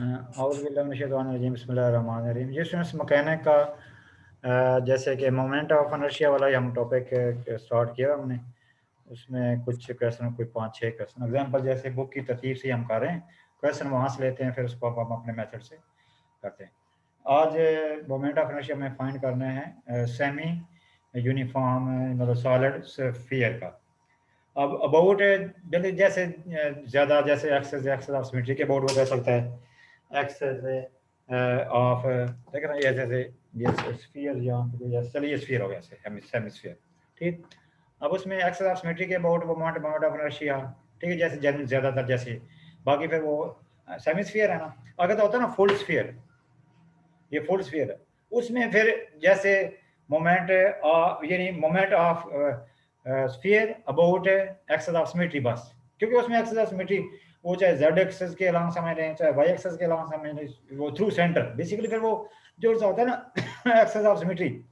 बिस्मिल्लाहिर्रहमानिर्रहीम। जिस मैकेनिक का जैसे कि मोमेंट ऑफ इनर्शिया वाला ही हम टॉपिक स्टार्ट किया हमने, उसमें कुछ क्वेश्चन, कोई 5-6 क्वेश्चन एग्जांपल जैसे बुक की तरतीब से हम कर रहे हैं, क्वेश्चन वहाँ से लेते हैं, फिर उसको हम अपने मेथड से करते हैं। आज मोमेंट ऑफ इनर्शिया में फाइंड करना है सेमी यूनिफॉर्म मतलब सॉलिड स्फीयर का। अब अबाउट जैसे ज़्यादा जैसे एक्सेस ऑफ सिमेट्री के अबाउट वो कह सकता है एक्सेस ऑफ देख रहे हैं जैसे ये स्फीयर यहाँ पे चलिए स्फीयर हो गया हेमिस्फीयर, ठीक। अब उसमें एक्सेस ऑफ सिमेट्री के अबाउट वो मोमेंट ऑफ इनर्शिया, ठीक है, जैसे ज़्यादातर जैसे बाकी फिर वो सेमिस्फीयर है ना। अगर तो होता है ना फुल स्फीयर, ये फुल स्फीयर है, उसमें फिर जैसे मोमेंट यानी moment of sphere about axis of symmetry बस, क्योंकि उसमें एक्सेस ऑफ सिमेट्री वो चाहे जेड एक्सेस के अलॉन्ग समझ रहे हैं चाहे वाई एक्सेस के अलॉन्ग समझ रहे हैं, वो थ्रू सेंटर बेसिकली फिर वो जो होता है ना एक्सेस ऑफ सिमेट्री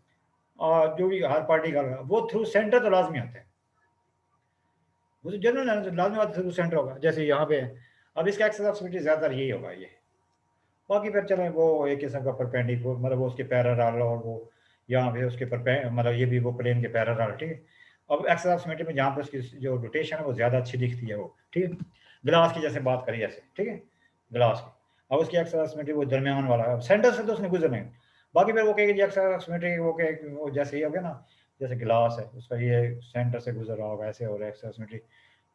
और जो भी हर पार्टी का वो थ्रू सेंटर तो लाजमी होता है, वो तो जनरल लाजमी बात थ्रू सेंटर होगा जैसे यहाँ पे। अब इसका एक्सेस ऑफ सिमेट्री ज़्यादातर यही होगा ये, बाकी फिर चलें वो एक किस्म का परपेंडिकुलर मतलब वो उसके पैरेलल और वो यहाँ पे उसके मतलब ये भी वो प्लेन के पैरेलल, ठीक है। अब एक्सेस ऑफ सिमेट्री में जहाँ पे उसकी जो रोटेशन है वो ज़्यादा अच्छी दिखती है वो, ठीक है। ग्लास की जैसे बात करी ऐसे, ठीक है, ग्लास की। अब उसकी एक्सेस ऑफ सिमेट्री वो दरमियान वाला है, सेंटर से तो उसने गुजरना है। बाकी फिर वो कहेगी एक्सेस ऑफ सिमेट्री वो जैसे ही हो गया ना, जैसे गिलास है उसका ये सेंटर से गुजर रहा होगा ऐसे, और एक्सेस ऑफ सिमेट्री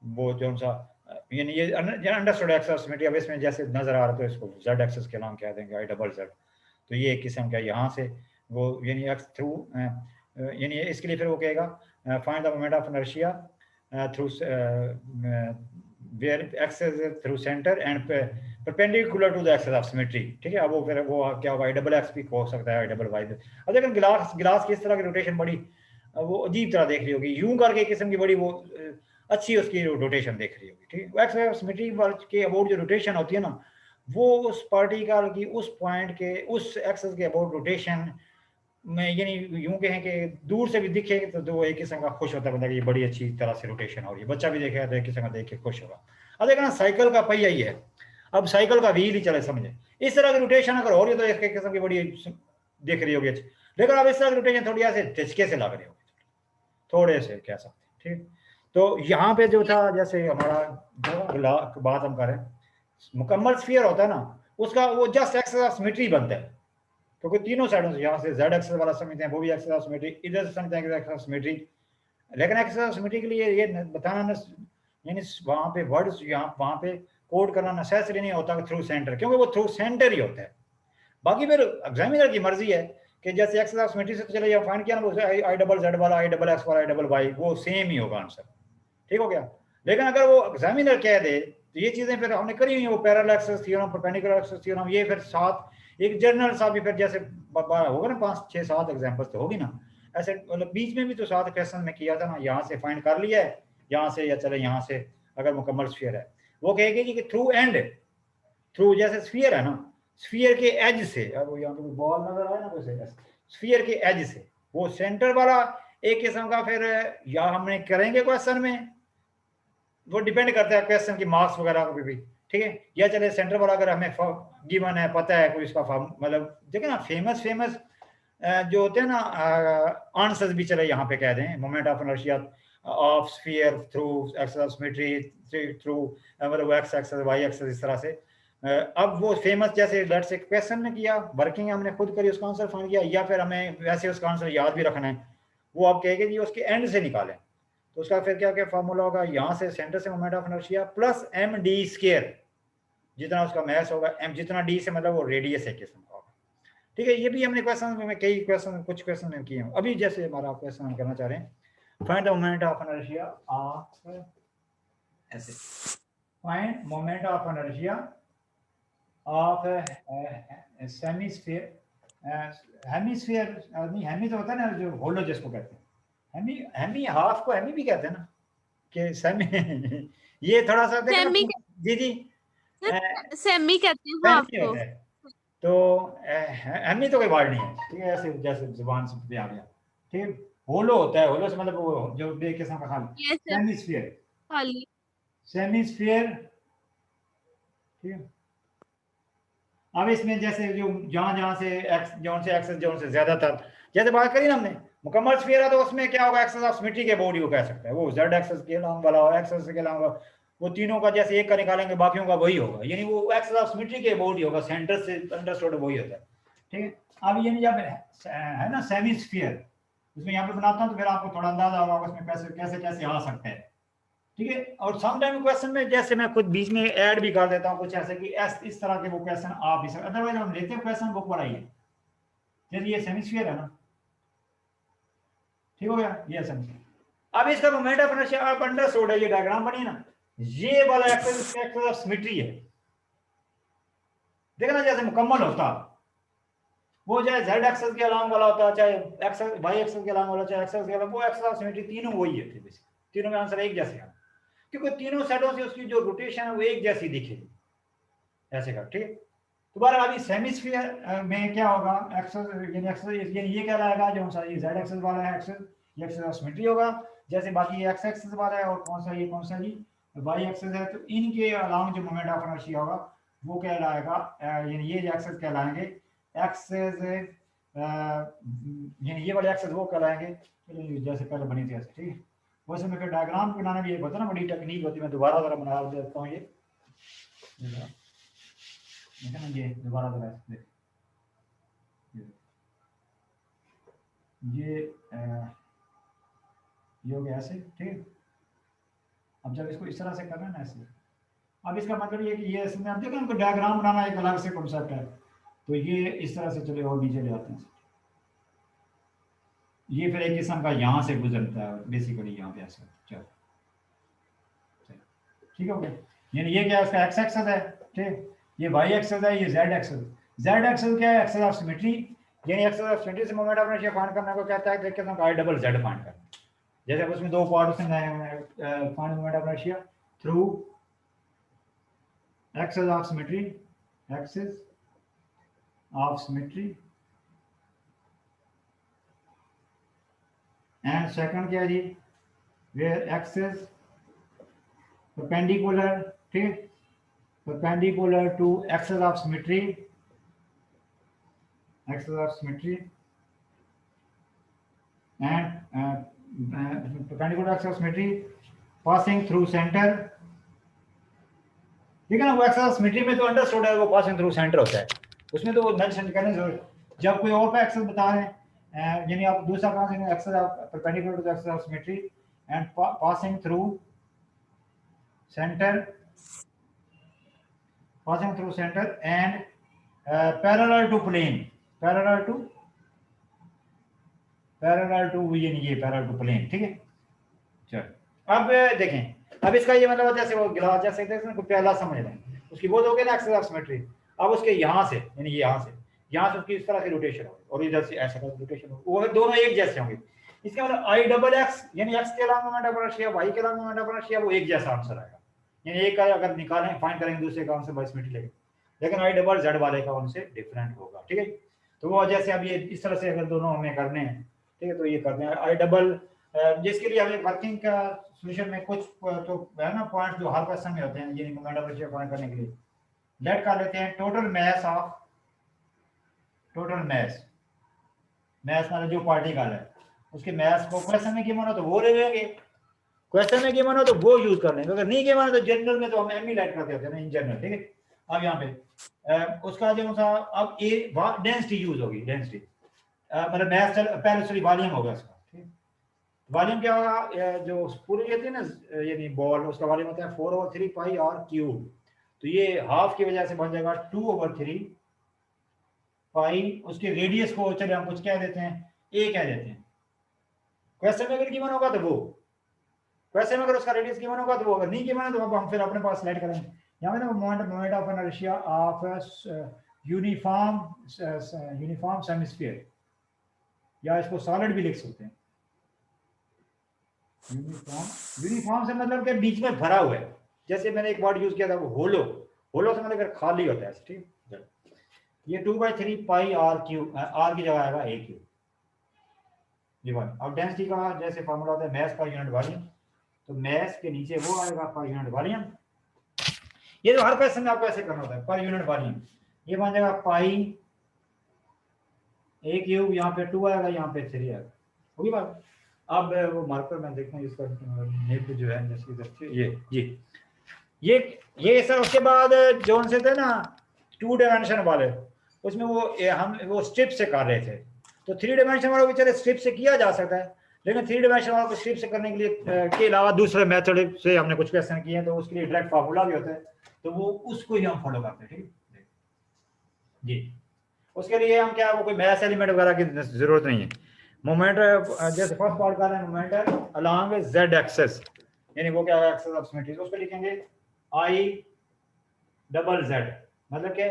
वो जो सा यानी ये अंडरस्टूड एक्सेस सिमेट्री। अब इसमें जैसे नजर आ रहा है तो इसको जेड एक्सेस के नाम कह देंगे, आई डबल जेड। तो ये एक किस्म का यहाँ से वो यानी एक्स थ्रू यानी इसके लिए फिर वो कहेगा find the moment of inertia through where axis through centre and perpendicular to the axis of symmetry, ठीक है। अब वो फिर वो क्या होगा, आई डबल एक्स भी हो सकता है, आई डबल वाई भी। अब लेकिन गिलास की इस तरह की रोटेशन बड़ी वो अजीब तरह देख रही होगी, यूं करके किस्म की बड़ी वो अच्छी उसकी रोटेशन देख रही होगी, ठीक है। एक्सेस ऑफ सिमेट्री के अबाउट जो रोटेशन होती है ना, वो उस पार्टिकल की उस पॉइंट के उस एक्सेस के अबाउट रोटेशन में यानी यूं कहें कि दूर से भी दिखे तो एक किस्म का खुश होता है बंदा कि ये बड़ी अच्छी तरह से रोटेशन हो रही है, बच्चा भी देखेगा तो एक किस्म का देख के खुश होगा। अब देखना साइकिल का पहिया ही है, अब साइकिल का व्हील ही चले समझे, इस तरह की रोटेशन अगर हो रही है तो एक किस्म की बड़ी दिख रही होगी अच्छी। लेकिन अब इस तरह की रोटेशन थोड़ी ऐसे झटके से लग रही होगी, थोड़े से कह सकते हैं, ठीक। तो यहाँ पे जो था जैसे हमारा जो बात हम करें मुकम्मल स्फीयर होता है ना, उसका वो जस्ट एक्सेस ऑफ सिमेट्री बनता है, क्योंकि तीनों साइडों से यहाँ से जेड एक्सेस वाला समझते हैं वो भी एक्सेस ऑफ सिमेट्री, इधर से समझते हैं एक्सेस ऑफ सिमेट्री। लेकिन एक्सेस ऑफ सिमेट्री के लिए ये बताना यानी वहाँ पे वर्ड्स यहाँ वहाँ पे कोड करना नेसेसरी नहीं होता थ्रू सेंटर, क्योंकि वो थ्रू सेंटर ही होता है। बाकी फिर एग्जामिनर की मर्जी है कि जैसे एक्सेस ऑफ सिमेट्री से तो चले फाइंड किया ना, आई डबल जेड वाला, आई डबल एक्स वाला, आई डबल वाई, वो सेम ही होगा आंसर, ठीक हो गया। लेकिन अगर वो एग्जामिनर कह दे तो ये चीजें फिर हमने करी हुई, वो parallel axis theorem, perpendicular axis theorem, ये फिर साथ एक जर्नल सा भी फिर जैसे होगा ना 5-6-7 एग्जांपल्स तो होगी ना ऐसे, मतलब बीच में भी तो 7 क्वेश्चन में किया था ना, यहाँ से फाइंड कर लिया है यहाँ से, या चले यहाँ से अगर मुकम्मल स्फीयर है वो कहेगी कि थ्रू एंड थ्रू जैसे स्फीयर है ना, स्फीयर के एज से, अब यहाँ पे बॉल नजर आया ना कुछ, स्फीयर के एज से वो सेंटर वाला एक किस्म का फिर या हमने करेंगे क्वेश्चन में, वो डिपेंड करता है क्वेश्चन की मार्क्स वगैरह को भी, ठीक है। या चले सेंटर वाला अगर हमें गिवन है पता है कोई इसका मतलब देखिए ना फेमस जो होते हैं ना आंसर्स भी चले यहाँ पे कह दें, moment of inertia of sphere through axis of symmetry through मतलब एक्स एक्सेस वाई एक्सेस, इस तरह से। अब वो फेमस जैसे लेट्स से क्वेश्चन में किया, वर्किंग हमने खुद करी, उसका आंसर फाइंड किया, या फिर हमें वैसे उसका आंसर याद भी रखना है, वो आप कहेंगे जी उसके एंड से निकालें। तो उसका फिर क्या क्या फार्मूला होगा, यहाँ से सेंटर से moment of inertia plus M D square, जितना उसका मैस होगा एम, जितना डी से मतलब वो रेडियस है किस्म का होगा, ठीक है। ये भी हमने क्वेश्चन में कई क्वेश्चन कुछ क्वेश्चन में किए हैं। अभी जैसे हमारा क्वेश्चन हम करना चाह रहे हैं find the moment of inertia of ऐसे, find moment of inertia of hemisphere नहीं, हेमी तो होता है ना जो होलो जिसको कहते हैं, हेमी हेमी हाफ को हेमी भी कहते हैं ना कि सेमी ये थोड़ा सा देखो सेमी जी जी सेमी कहते हैं हाफ सेमी को, होता है, तो हेमी तो कोई वर्ड नहीं है, ठीक है, ऐसे जैसे जुबान से भी आ गया, ठीक है। होलो होता है, होलो से मतलब वो जो बे किस्म का खाली यस सर, सेमीस्फीयर, खाली सेमीस्फीयर, ठीक है। अब इसमें जैसे जो जहां से एक्सेस जोन से ज्यादातर, जैसे बात करी ना हमने मुकम्मल स्फीयर है तो उसमें क्या होगा, एक्सेस ऑफ सिमेट्री के बॉडी को कह सकते हैं, वो जेड एक्सेस के लॉन्ग वाला और एक्सेस के लॉन्ग, वो तीनों का जैसे एक का निकालेंगे बाकियों का वही होगा, यानी वो एक्सेस ऑफ सिमेट्री के बॉडी होगा, सेंटर से अंडरस्टूड वही होता है। ठीक है, अब यानी जब है ना सेमी स्फीयर, उसमें यहाँ पे बनाता हूँ तो फिर आपको थोड़ा अंदाजा होगा उसमें कैसे कैसे कैसे आ सकता है। ठीक है, और समटाइम क्वेश्चन में जैसे मैं खुद बीच में ऐड भी कर देता हूँ कुछ ऐसे कि इस तरह के वो क्वेश्चन आप भी सकते, अदरवाइज हम लेते हैं क्वेश्चन बुक बनाइए, जैसे ये सेमीस्फीयर है ना, ठीक हो गया, ये सेमीस्फीयर। अब इसका मोमेंट ऑफ इनर्शिया आप अंडरस्टूड है, ये डायग्राम बनी ना, ये वाला एक्सेस ऑफ सिमेट्री है, देखना जैसे मुकम्मल होता वो चाहे जेड एक्सेस के अलांग वाला होता, चाहे एक्सेस वाई एक्सेस के अलांग वाला, चाहे एक्सेस के अलांग, वो एक्सेस ऑफ सिमेट्री तीनों वही है, तीनों में आंसर एक जैसे है, क्योंकि तीनों सेटों से उसकी जो रोटेशन है वो एक जैसी दिखेगी, ऐसे का। ठीक है, दोबारा अभी सेमीस्फीयर में क्या होगा, एक्सेस यानी ये क्या लाएगा, जो सा ये जेड एक्सेस वाला है एक्सेस, ये एक्सेस ऑफ सिमेट्री होगा, जैसे बाकी ये एक्स एक्सेस वाला है, और कौन सा जी वाई एक्सेस है, तो इनके अलाउंग जो मोमेंट ऑफ इनर्शिया होगा वो क्या लाएगा, यानी ये एक्सेस कहलाएंगे एक्सेस, यानी ये वाले एक्सेस वो कहलाएंगे जैसे पहले बनी थी ऐसे। ठीक है, वैसे में फिर डायग्राम बनाने में ये होता है ना, बड़ी टेक्निक होती है, मैं दोबारा जरा बना देता हूँ, ये ये दोबारा जरा देख, ये हो गया ऐसे। ठीक है, अब जब इसको इस तरह से करना है ना ऐसे, अब इसका मतलब ये कि ये इसमें आप देखें, उनको डायग्राम बनाना एक अलग से कॉन्सेप्ट है, तो ये इस तरह से चले और नीचे ले आते हैं, ये फिर एक किस्म का यहाँ से गुजरता है बेसिकली, यहाँ पे ऐसा। चलो ठीक हो गया, यानी ये क्या है, उसका एक्स एक्सेस है, ठीक, ये वाई एक्सेस है, ये जेड एक्सेस। जेड एक्सेस क्या है, एक्सेस ऑफ सिमेट्री, यानी एक्सेस ऑफ सिमेट्री से मोमेंट ऑफ इनर्शिया फाइंड करने को कहता है, देखते हैं आई डबल जेड फाइंड करना, जैसे अब उसमें दो पार्ट उसमें find moment of inertia through axis of symmetry, axis of symmetry, and second क्या है जी, वेयर एक्सेस perpendicular, ठीक, perpendicular to axis of symmetry, and perpendicular to axis of symmetry passing through center। ठीक है ना, वो access of symmetry में तो अंडरस्टूड है वो पासिंग थ्रू सेंटर होता है, उसमें तो वो मेंशन करने की जरूरत, जब कोई और पे एक्सेस बता रहे हैं, यानी आप दूसरा कहां से, axis of perpendicular to axis of symmetry and passing through center, passing through center and parallel to plane, parallel to ये parallel to plane। ठीक है, चलो अब देखें, अब इसका ये मतलब जैसे वो गिलास जैसे कोई प्याला समझ रहे हैं, उसकी वो हो गई ना एक्सेस ऑफ सिमेट्री, अब उसके यहाँ से यानी यहाँ से उसकी इस तरह की रोटेशन हो और इधर से ऐसा रोटेशन हो, वो दोनों एक जैसे होंगे, इसका मतलब आई डबल एक्स यानी एक्स के अलावा मोमेंट ऑफ इनर्शिया, वाई के अलावा मोमेंट ऑफ इनर्शिया, वो एक जैसा आंसर आएगा, यानी एक का अगर निकालें फाइंड करेंगे दूसरे का आंसर बाई सिमेट्री लगेगा, लेकिन आई डबल जेड वाले का उनसे डिफरेंट होगा। ठीक है, तो वो जैसे अब ये इस तरह से अगर दोनों हमें करने हैं, ठीक है, तो ये करते हैं आई डबल, जिसके लिए हमें वर्किंग का सॉल्यूशन में कुछ तो है ना पॉइंट्स जो हर क्वेश्चन में होते हैं, ये मोमेंट ऑफ इनर्शिया फाइंड करने के लिए लेट कर लेते हैं टोटल मैस मतलब जो पार्टिकल है उसके मैस को क्वेश्चन में गिवन हो तो वो ले लेंगे, क्वेश्चन में गिवन हो तो वो यूज कर लेंगे, अगर नहीं गिवन तो जनरल में तो हम एम ही लेट करते होते हैं ना इन जनरल। ठीक है, अब यहाँ पे उसका जो सा अब ए डेंसिटी यूज होगी, डेंसिटी मतलब मैस पहले सॉरी वॉल्यूम होगा इसका। ठीक, वॉल्यूम क्या होगा, जो पूरी रहती है ना यानी बॉल, उसका वॉल्यूम होता है 4/3 पाई आर क्यूब, तो ये हाफ की वजह से बन जाएगा 2/3 पाई, उसके रेडियस को चले हम कुछ कह देते हैं ए कह देते हैं, क्वेश्चन में अगर गिवन होगा तो वो, क्वेश्चन में अगर उसका रेडियस गिवन होगा तो वो, अगर नहीं गिवन है तो अब हम फिर अपने पास सेलेक्ट करेंगे, यहाँ पे ना moment of inertia of uniform semisphere, या इसको सॉलिड भी लिख सकते हैं, यूनिफॉर्म से मतलब के बीच में भरा हुआ है, जैसे मैंने एक वर्ड यूज किया था वो होलो से मतलब खाली होता है। ठीक, ये 2/3 पाई आर क्यूब, आर की जगह आएगा ए क्यूब, ये बात। अब डेंसिटी का जैसे फॉर्मूला होता है मैस पर यूनिट वॉल्यूम, तो मैस के नीचे वो आएगा पर यूनिट वॉल्यूम, ये तो हर क्वेश्चन में आपको ऐसे करना होता है पर यूनिट वॉल्यूम, ये बन जाएगा पाई a क्यूब, यहाँ पे 2 आएगा, यहाँ पे 3 आएगा, होगी बात। अब वो मार्कर मैं देखता हूँ इसका नेट जो है जैसे इधर से ये सर। उसके बाद जो से थे ना 2 डायमेंशन वाले, उसमें वो स्ट्रिप से कर रहे थे, तो 3 डायमेंशन वालों को चले स्ट्रिप से किया जा सकता है, लेकिन 3 डायमेंशन वालों को स्ट्रिप से करने के लिए के अलावा दूसरे मेथड से हमने कुछ क्वेश्चन किए हैं, तो उसके लिए डायरेक्ट फार्मूला भी होता है, तो वो उसको ही हम फॉलो करते हैं। ठीक जी, उसके लिए हम क्या, वो कोई मैथ एलिमेंट वगैरह की जरूरत नहीं है। मोमेंट जैसे फर्स्ट पार्ट कर रहे हैं, मोमेंट अलोंग जेड एक्सेस, यानी वो क्या है, एक्सेस ऑफ सिमेट्री, उसको लिखेंगे आई डबल जेड, मतलब कि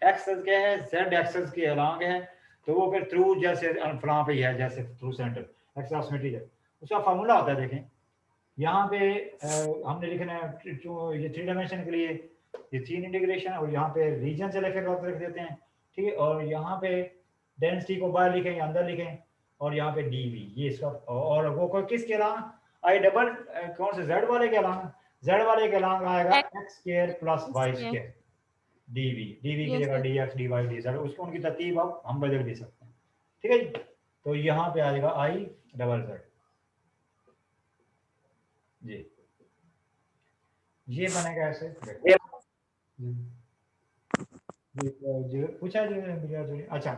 एक्सेस क्या है, जेड एक्सेस के अलोंग है, तो वो फिर थ्रू जैसे फलां पे है, जैसे through centre axis of symmetry है, उसका फार्मूला होता है। देखें यहाँ पे हमने लिखना है ये 3 डायमेंशन के लिए ये 3 इंटीग्रेशन, और यहाँ पे रीजन से लेकर लिख देते हैं, ठीक है, और यहाँ पे डेंसिटी को बाहर लिखें या अंदर लिखें, और यहाँ पे डीवी ये इसका, और वो किसके अलावा, आई डबल कौन से जेड वाले के अलावा, जेड वाले के अलावा आएगा X square plus Y square, DV की जगह D X D Y D Z, उसको उनकी तरतीब अब हम बदल भी सकते हैं। ठीक है जी, तो यहाँ पे आ जाएगा आई डबल जेड जी, ये बनेगा ऐसे। पूछा जी, अच्छा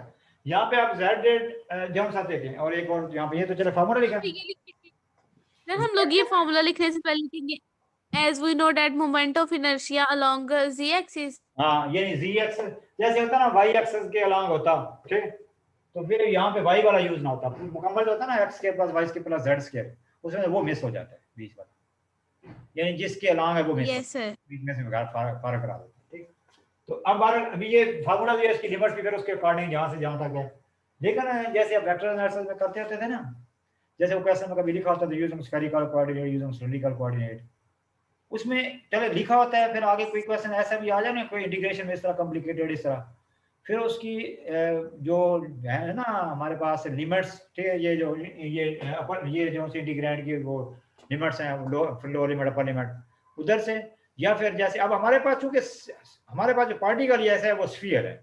यहाँ पे आप जेड डेट जो हम साथ देखें, और एक और यहाँ पे ये तो चलो फार्मूला लिखा सर हम लोग ये फॉर्मूला लिखने से पहले लिखेंगे as we know that moment of inertia along z axis। हाँ, ये z एक्सेस जैसे होता ना y एक्सेस के अलोंग होता, ठीक, तो फिर यहाँ पे y वाला यूज ना होता, मुकम्मल जो होता ना x के प्लस y के प्लस z स्क्वायर, उसमें वो मिस हो जाता है बीच वाला, यानी जिसके अलोंग है वो मिस बीच में से फर्क करा देता है। ठीक, तो अब अभी ये फार्मूला भी है, इसकी लिमिट्स भी फिर उसके अकॉर्डिंग जहाँ से जहाँ तक है, लेकिन जैसे आप वेक्टर एनालिसिस में करते होते थे ना, जैसे वो क्वेश्चन में कभी लिखा होता था using spherical coordinate, using cylindrical coordinate, उसमें चलो लिखा होता है, फिर आगे कोई क्वेश्चन ऐसा भी आ जाए ना, कोई इंटीग्रेशन में इस तरह कॉम्प्लिकेटेड इस तरह, फिर उसकी जो है ना हमारे पास लिमिट्स, ठीक है, ये जो ये जो इंटीग्रेंड की वो लिमिट्स हैं, लोअर लिमिट अपर लिमिट उधर से, या फिर जैसे अब हमारे पास चूंकि हमारे पास जो पार्टिकल ऐसा है वो स्फीयर है,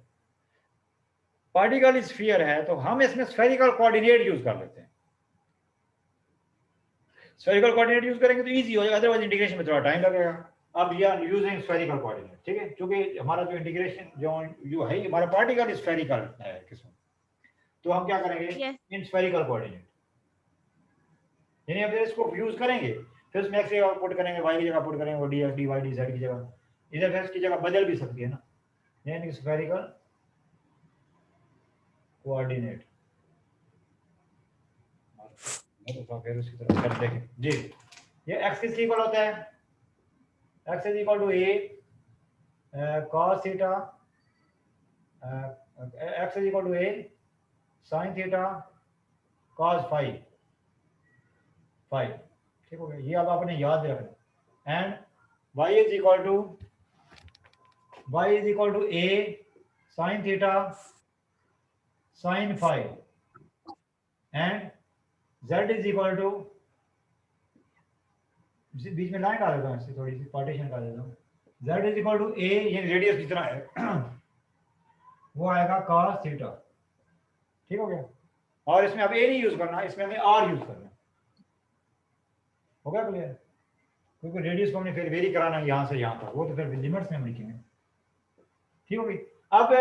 पार्टिकल स्फीयर है, तो हम इसमें स्फेरिकल कोऑर्डिनेट यूज कर लेते हैं। स्फेरिकल कोऑर्डिनेट यूज करेंगे तो इजी हो जाएगा, अदरवाइज इंटीग्रेशन में थोड़ा टाइम लगेगा। अब we are using spherical coordinate, ठीक है, क्योंकि हमारा जो इंटीग्रेशन जो है हमारा पार्टिकल स्फेरिकल है किस्म, तो हम क्या करेंगे इन स्फेरिकल कोऑर्डिनेट, यानी अब इसको यूज करेंगे, फिर उसमें एक्स की जगह पुट करेंगे, वाई की जगह पुट करेंगे, और D X D Y D Z की जगह, इधर फिर इसकी जगह बदल भी सकती है ना, यानी स्फेरिकल कोऑर्डिनेट। तो फिर उसकी तरफ कर देखें जी, ये x किस इक्वल होता है, x is equal to a cos theta, x is equal to a sin theta cos phi, ठीक हो गया, ये अब आपने याद रखना, and y is equal to a sin theta sin phi, and z is equal to, बीच में लाइन डाल देता हूँ, थोड़ी सी पार्टीशन कर देता हूँ, z is equal to a, ये रेडियस जितना है वो आएगा cos थीटा, ठीक हो गया, और इसमें अब a नहीं यूज करना, इसमें हमें r यूज करना, हो गया क्लियर, क्योंकि रेडियस को हमने फिर वेरी कराना है यहाँ से यहाँ तक, वो तो फिर लिमिट्स में हम लिखेंगे, ठीक होगी। अब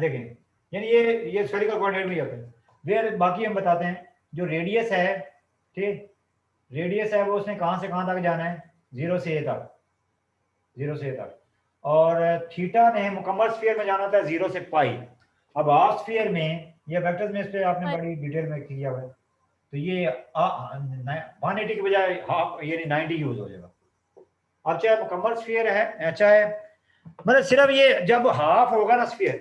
देखें, यानी ये स्फेरिकल कोऑर्डिनेट में होता है, फिर बाकी हम बताते हैं, जो रेडियस है, ठीक, रेडियस है वो उसने कहाँ से कहाँ तक जाना है, 0 से a तक, 0 से a तक, और थीटा ने मुकम्मल स्फीयर में जाना था 0 से पाई। अब हाफ स्फीयर में ये वेक्टर्स में इस पे आपने बड़ी डिटेल में किया हुआ है, तो ये 180 के बजाय हाफ यानी 90 यूज हो जाएगा। अब चाहे मुकम्मल स्फीयर है, चाहे मतलब सिर्फ ये जब हाफ होगा ना स्फीयर,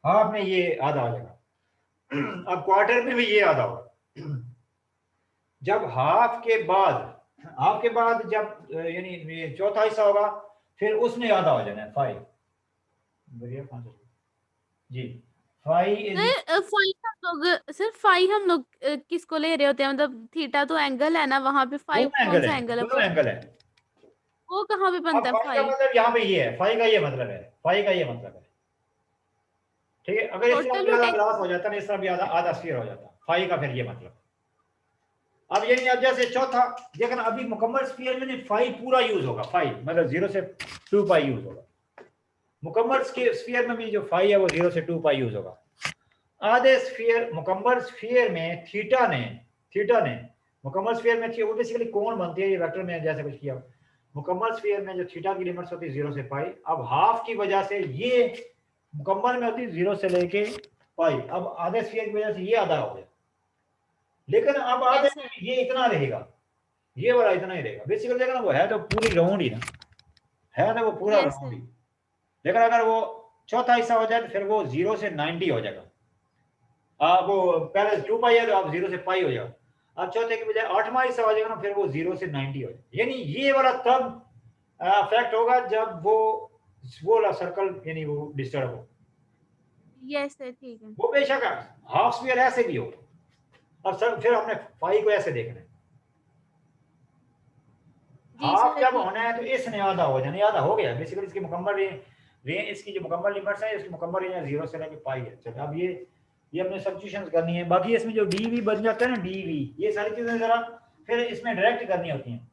हाफ में ये आधा हो जाएगा, अब क्वार्टर में भी ये आधा होगा, जब हाफ के बाद जब यानी चौथा हिस्सा होगा, फिर उसमें आधा हो जाना है 5 जी, 5 सिर्फ फाई हम लोग किसको ले रहे होते हैं, मतलब थीटा तो एंगल है ना, वहां पे फाई कौन सा एंगल है, एंगल है, वो कहाँ पे अब बनता है फाई का फाई? मतलब यहाँ पे ये है, फाई का ये मतलब है, फाई का ये मतलब है, ठीक है। अगर इस तरह टोटल भी आधा रोटेशन। ग्लास हो जाता ना, इस तरह भी आधा आधा स्फीयर हो जाता, फाई का फिर ये मतलब। अब ये नहीं, अब जैसे चौथा देखना, अभी मुकम्मल स्फीयर में नहीं, फाई पूरा यूज होगा, फाई मतलब 0 से 2 पाई यूज होगा। मुकम्मल स्फीयर में भी जो फाई है वो 0 से 2 पाई यूज होगा। आधे स्फीयर, मुकम्मल स्फीयर में थीटा ने मुकम्मल स्फीयर में वो बेसिकली कौन बनती है, ये वेक्टर में जैसे कुछ किया। मुकम्मल स्फीयर में जो थीटा की लिमिट्स होती है 0 से पाई, अब हाफ की वजह से ये मुकम्मल में होती है 0 से लेके पाई, अब आधे स्फीयर की वजह से ये आधा हो गया, लेकिन अब आधे यस में सर। ये इतना रहेगा, ये वाला इतना ही रहेगा। बेसिकली देखना वो है तो पूरी राउंड ही ना, है ना वो पूरा यस राउंड सर। ही, लेकिन अगर वो चौथा हिस्सा हो जाए तो फिर वो 0 से 90 हो जाएगा। वो पहले 2 पाई है तो अब 0 से पाई हो जाएगा, अब चौथे के बजाय 8वां हिस्सा हो जाएगा ना, फिर वो 0 से 90 हो जाएगा। यानी ये वाला तब इफेक्ट होगा जब वो वाला सर्कल यानी वो डिस्टर्ब हो। यस सर ठीक है। वो बेशक हाफ स्फीयर ऐसे भी हो। अब सर फिर हमने पाई को ऐसे देखना है, जी हाफ सर जब ठीक होना है। है तो इसने आधा हो जाना, आधा हो गया। बेसिकली इसकी मुकम्मल रेंज, इसकी जो मुकम्मल लिमिट्स है, इसकी मुकम्मल रेंज 0 से लेकर पाई है। चलो अब ये हमने सब्स्टिट्यूशंस करनी है। बाकी इसमें जो डी वी बन जाता है ना, डी वी, ये सारी चीजें जरा फिर इसमें डायरेक्ट करनी होती हैं।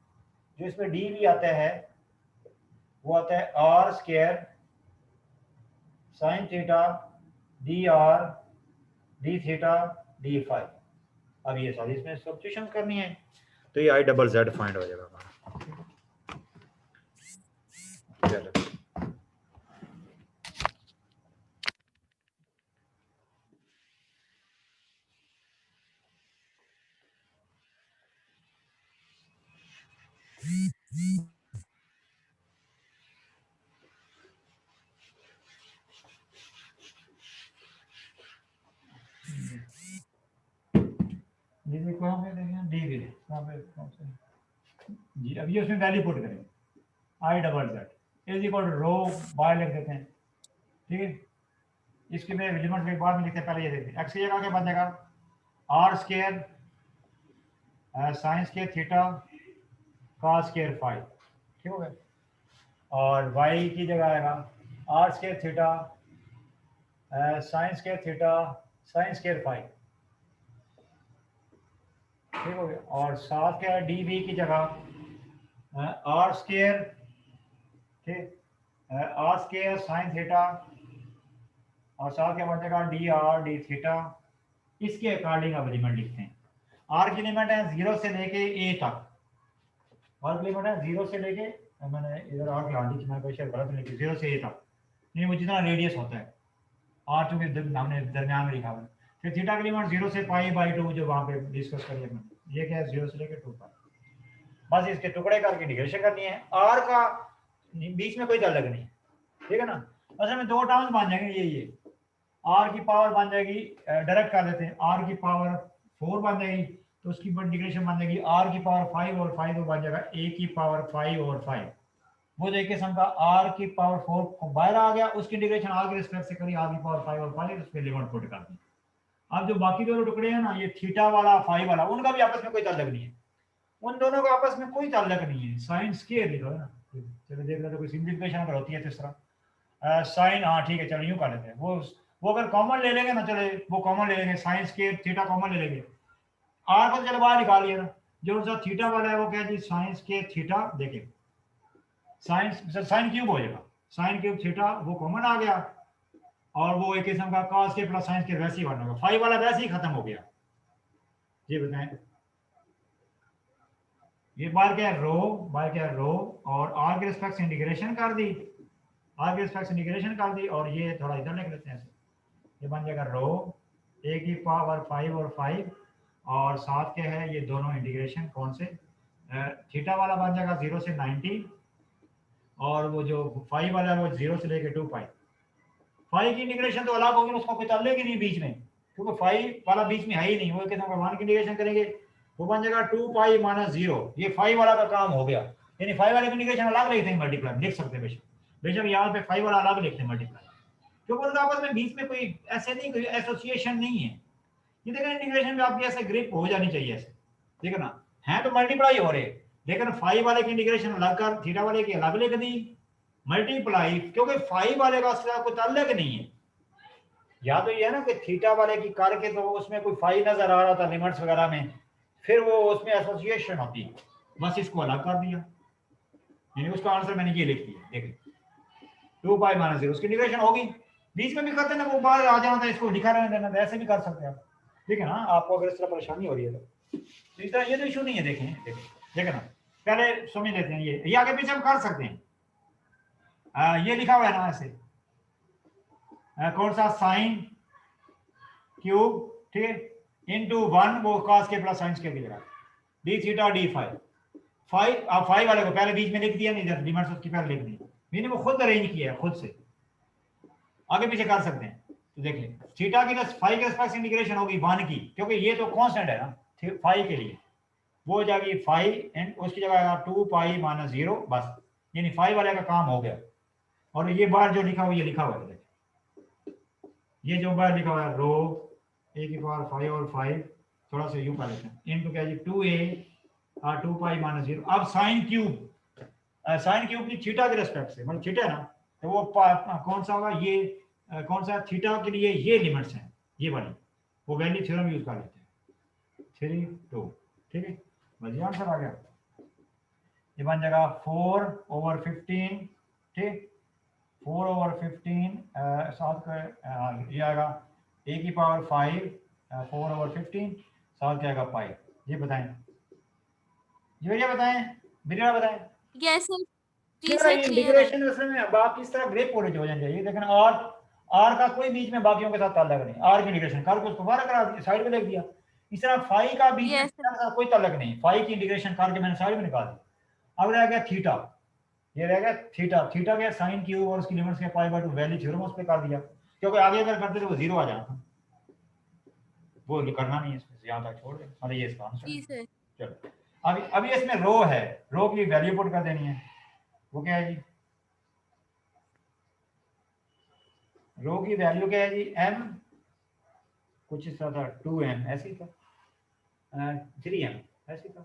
जो इसमें डी वी आता है वो आता है R square sine theta D R D theta D phi. अब ये सारी इसमें सब्स्टिट्यूशंस करनी है, तो ये आई डबल जेड फाइंड हो जाएगा हमारा। चलो ये कहाँ पे देखें, डी वी कहाँ पे, कौन से जी। अब ये उसमें वैल्यू पुट करेंगे, I double Z is equal to rho by लिख देते हैं, ठीक है। इसकी मैं लिमिट में बाद में लिखते हैं, पहले ये देखते हैं। एक्स की जगह क्या बन जाएगा, R square sine square theta cos square phi, ठीक हो गया। और वाई की जगह आएगा R square theta sine square theta sine square phi, ठीक हो गया। और साथ क्या है, डी वी की जगह आर स्क्वायर, ठीक, आर स्क्वायर साइन थीटा और साथ क्या बन जाएगा डी आर डी थीटा। इसके अकॉर्डिंग अब लिमिट लिखते हैं। आर की लिमिट है 0 से लेके ए तक, आर की लिमिट है 0 से लेके, मैंने इधर आर की आंटी मैं कोई शायद गलत लिखी, 0 से ए तक, नहीं वो जितना रेडियस होता है, आर चूंकि हमने दरमियान में लिखा हुआ है। फिर थीटा की लिमिट 0 से पाई बाई 2 जो वहां पे डिस्कस करिए मैंने, ये क्या है 0 से लेके 2 पाई। बस इसके टुकड़े करके इंटीग्रेशन करनी है। आर का बीच में कोई ताल्लुक नहीं, ठीक है ना। असल में दो टर्म्स बन जाएंगे, ये आर की पावर बन जाएगी, डायरेक्ट कर लेते हैं, आर की पावर 4 बन जाएगी, तो उसकी इंटीग्रेशन बन जाएगी आर की पावर 5 और 5 बन जाएगा ए की पावर 5 और 5। वो जो एक किस्म का आर की पावर 4 को बाहर आ गया, उसकी इंटीग्रेशन आर के रिस्पेक्ट से करी, आर की पावर 5 और 5, उसके लिमिट पुट कर दी। अब जो बाकी दोनों टुकड़े हैं ना, ये थीटा वाला 5 वाला, उनका भी आपस में कोई ताल्लुक नहीं है, उन दोनों का आपस में कोई ताल्लुक नहीं है। साइन स्क्वायर लिखो है ना, चलो देख लो तो कोई सिंप्लीफिकेशन अगर होती है तो इस तरह साइन, हाँ ठीक है, चलो यूं कर लेते हैं। वो अगर कॉमन ले लेंगे ना, चले वो कॉमन ले लेंगे, साइन स्क्वायर थीटा कॉमन ले लेंगे, आर को चलो बाहर निकाल लिया ना, जो सा थीटा वाला है वो क्या जी साइन स्क्वायर थीटा, देखिए साइन क्यूब हो जाएगा, साइन क्यूब थीटा वो कॉमन आ गया, और वो एक किस्म का cos के प्लस साइन के वैसे ही बनेगा, 5 वाला वैसे ही खत्म हो गया। जी बताएं, ये बार क्या है रो, बार क्या है रो, और आर के रिस्पेक्ट से इंटीग्रेशन कर दी, आर के रिस्पेक्ट से इंटीग्रेशन कर दी, और ये थोड़ा इधर लिख लेते हैं, ये बन जाएगा रो ए की पावर 5 और 5, और साथ के है ये दोनों इंटीग्रेशन कौन से, थीटा वाला बन जाएगा 0 से 90, और वो जो 5 वाला है वो 0 से लेके 2 पाई। 5 की इंटीग्रेशन तो अलग होगी, उसको कोई ताल्लुक ही नहीं बीच में, क्योंकि 5 वाला बीच में है ही नहीं। वो कितना 1 की इंटीग्रेशन करेंगे, वो बन जाएगा 2 पाई माइनस 0, ये 5 वाला का काम हो गया। यानी 5 वाले की इंटीग्रेशन अलग लिखते हैं, मल्टीप्लाई लिख सकते हैं बेशक, बेशक यहाँ पे 5 वाला अलग लिखते हैं मल्टीप्लाई, क्योंकि उनका आपस में बीच में कोई ऐसे नहीं, कोई एसोसिएशन नहीं है। ये देखा इंटीग्रेशन में आपकी ऐसे ग्रिप हो जानी चाहिए ऐसे, ठीक है ना, है तो मल्टीप्लाई हो रहे, लेकिन फाई वाले की इंटीग्रेशन अलग कर, थीटा वाले की अलग लिख दी, मल्टीप्लाई, क्योंकि फाई वाले का उससे कोई ताल्लुक नहीं है। या तो ये है ना कि थीटा वाले की करके तो उसमें कोई फाई नजर आ रहा था लिमिट्स वगैरह में, फिर वो उसमें एसोसिएशन होती, बस इसको अलग कर दिया, यानी उसका आंसर मैंने ये लिख दिया। देखिए 2 पाई माइनस 0 उसकी इंटीग्रेशन होगी, बीच में भी करते ना वो बाहर आ जाना था, इसको लिखा रहने देना, ऐसे भी कर सकते हैं आप, ठीक है ना। आपको अगर इस तरह परेशानी हो रही है तो इस तरह ये तो इशू नहीं है। देखें देखें ना, पहले समझ लेते हैं, ये आगे पीछे हम कर सकते हैं। ये लिखा हुआ है ना ऐसे, कौन सा साइन क्यूब, ठीक है, इनटू 1 वो cos के प्लस साइन के की जगह D theta D phi, phi वाले को पहले बीच में लिख दिया, नहीं इधर लिमिट्स उसकी पहले लिख दी, मैंने वो खुद अरेंज किया है खुद से, आगे पीछे कर सकते हैं। तो देख लें थीटा की फाई के रिस्पेक्ट इंटीग्रेशन होगी 1 की, क्योंकि ये तो कांस्टेंट है ना फाई के लिए, वो हो जाएगी फाई एंड उसकी जगह आएगा 2 पाई माइनस 0 बस, यानी फाई वाले का काम हो गया। और ये बार जो लिखा हुआ ये लिखा हुआ है, ये जो बार लिखा हुआ है रो ए की पावर 5 और 5 थोड़ा सा यूं कर लेते हैं इनटू क्या जी 2a और 2 पाई माइनस 0। अब साइन क्यूब की थीटा के रिस्पेक्ट से, मतलब थीटा है ना, तो वो कौन सा होगा, ये कौन सा थीटा के लिए ये लिमिट्स हैं, ये वाली वो वैल्यू थ्योरम यूज कर लेते हैं 3 2, ठीक है, बस आंसर आ गया। ये बन जाएगा 4/15, ठीक, 4/15 साथ का ये आएगा a की पावर 5 4/15 साथ क्या आएगा पाई। ये बताएं, ये बताएं, बिना बताएं यस सर, जी क्या सर ये क्लियर है। इंटीग्रेशन असल में बाप किस तरह ग्रेप कॉलेज हो जाना चाहिए। लेकिन आर का कोई बीच में बाकियों के साथ ताल्लुक नहीं, आर की इंटीग्रेशन कर को उसको बाहर करा दिया, साइड पे लिख दिया। इस तरह फाई का बीच में यस सर, साथ कोई ताल्लुक नहीं, फाई की इंटीग्रेशन करके मैंने साइड में निकाल दिया। अब रह गया थीटा, ये रह गया थीटा के साइन क्यूब और उसकी लिमिट्स के पाई बाय 2 वैल्यू थ्योरम उस पे कर दिया, क्योंकि आगे अगर करते तो वो 0 आ जाता, वो करना नहीं है इसमें, यहां तक छोड़ दे, मतलब ये इसका आंसर जी है। सर, चलो अभी इसमें रो है, रो की वैल्यू पुट कर देनी है, वो क्या है जी, रो की वैल्यू क्या है जी, m कुछ इस तरह था 2m ऐसी था, 3m ऐसी था,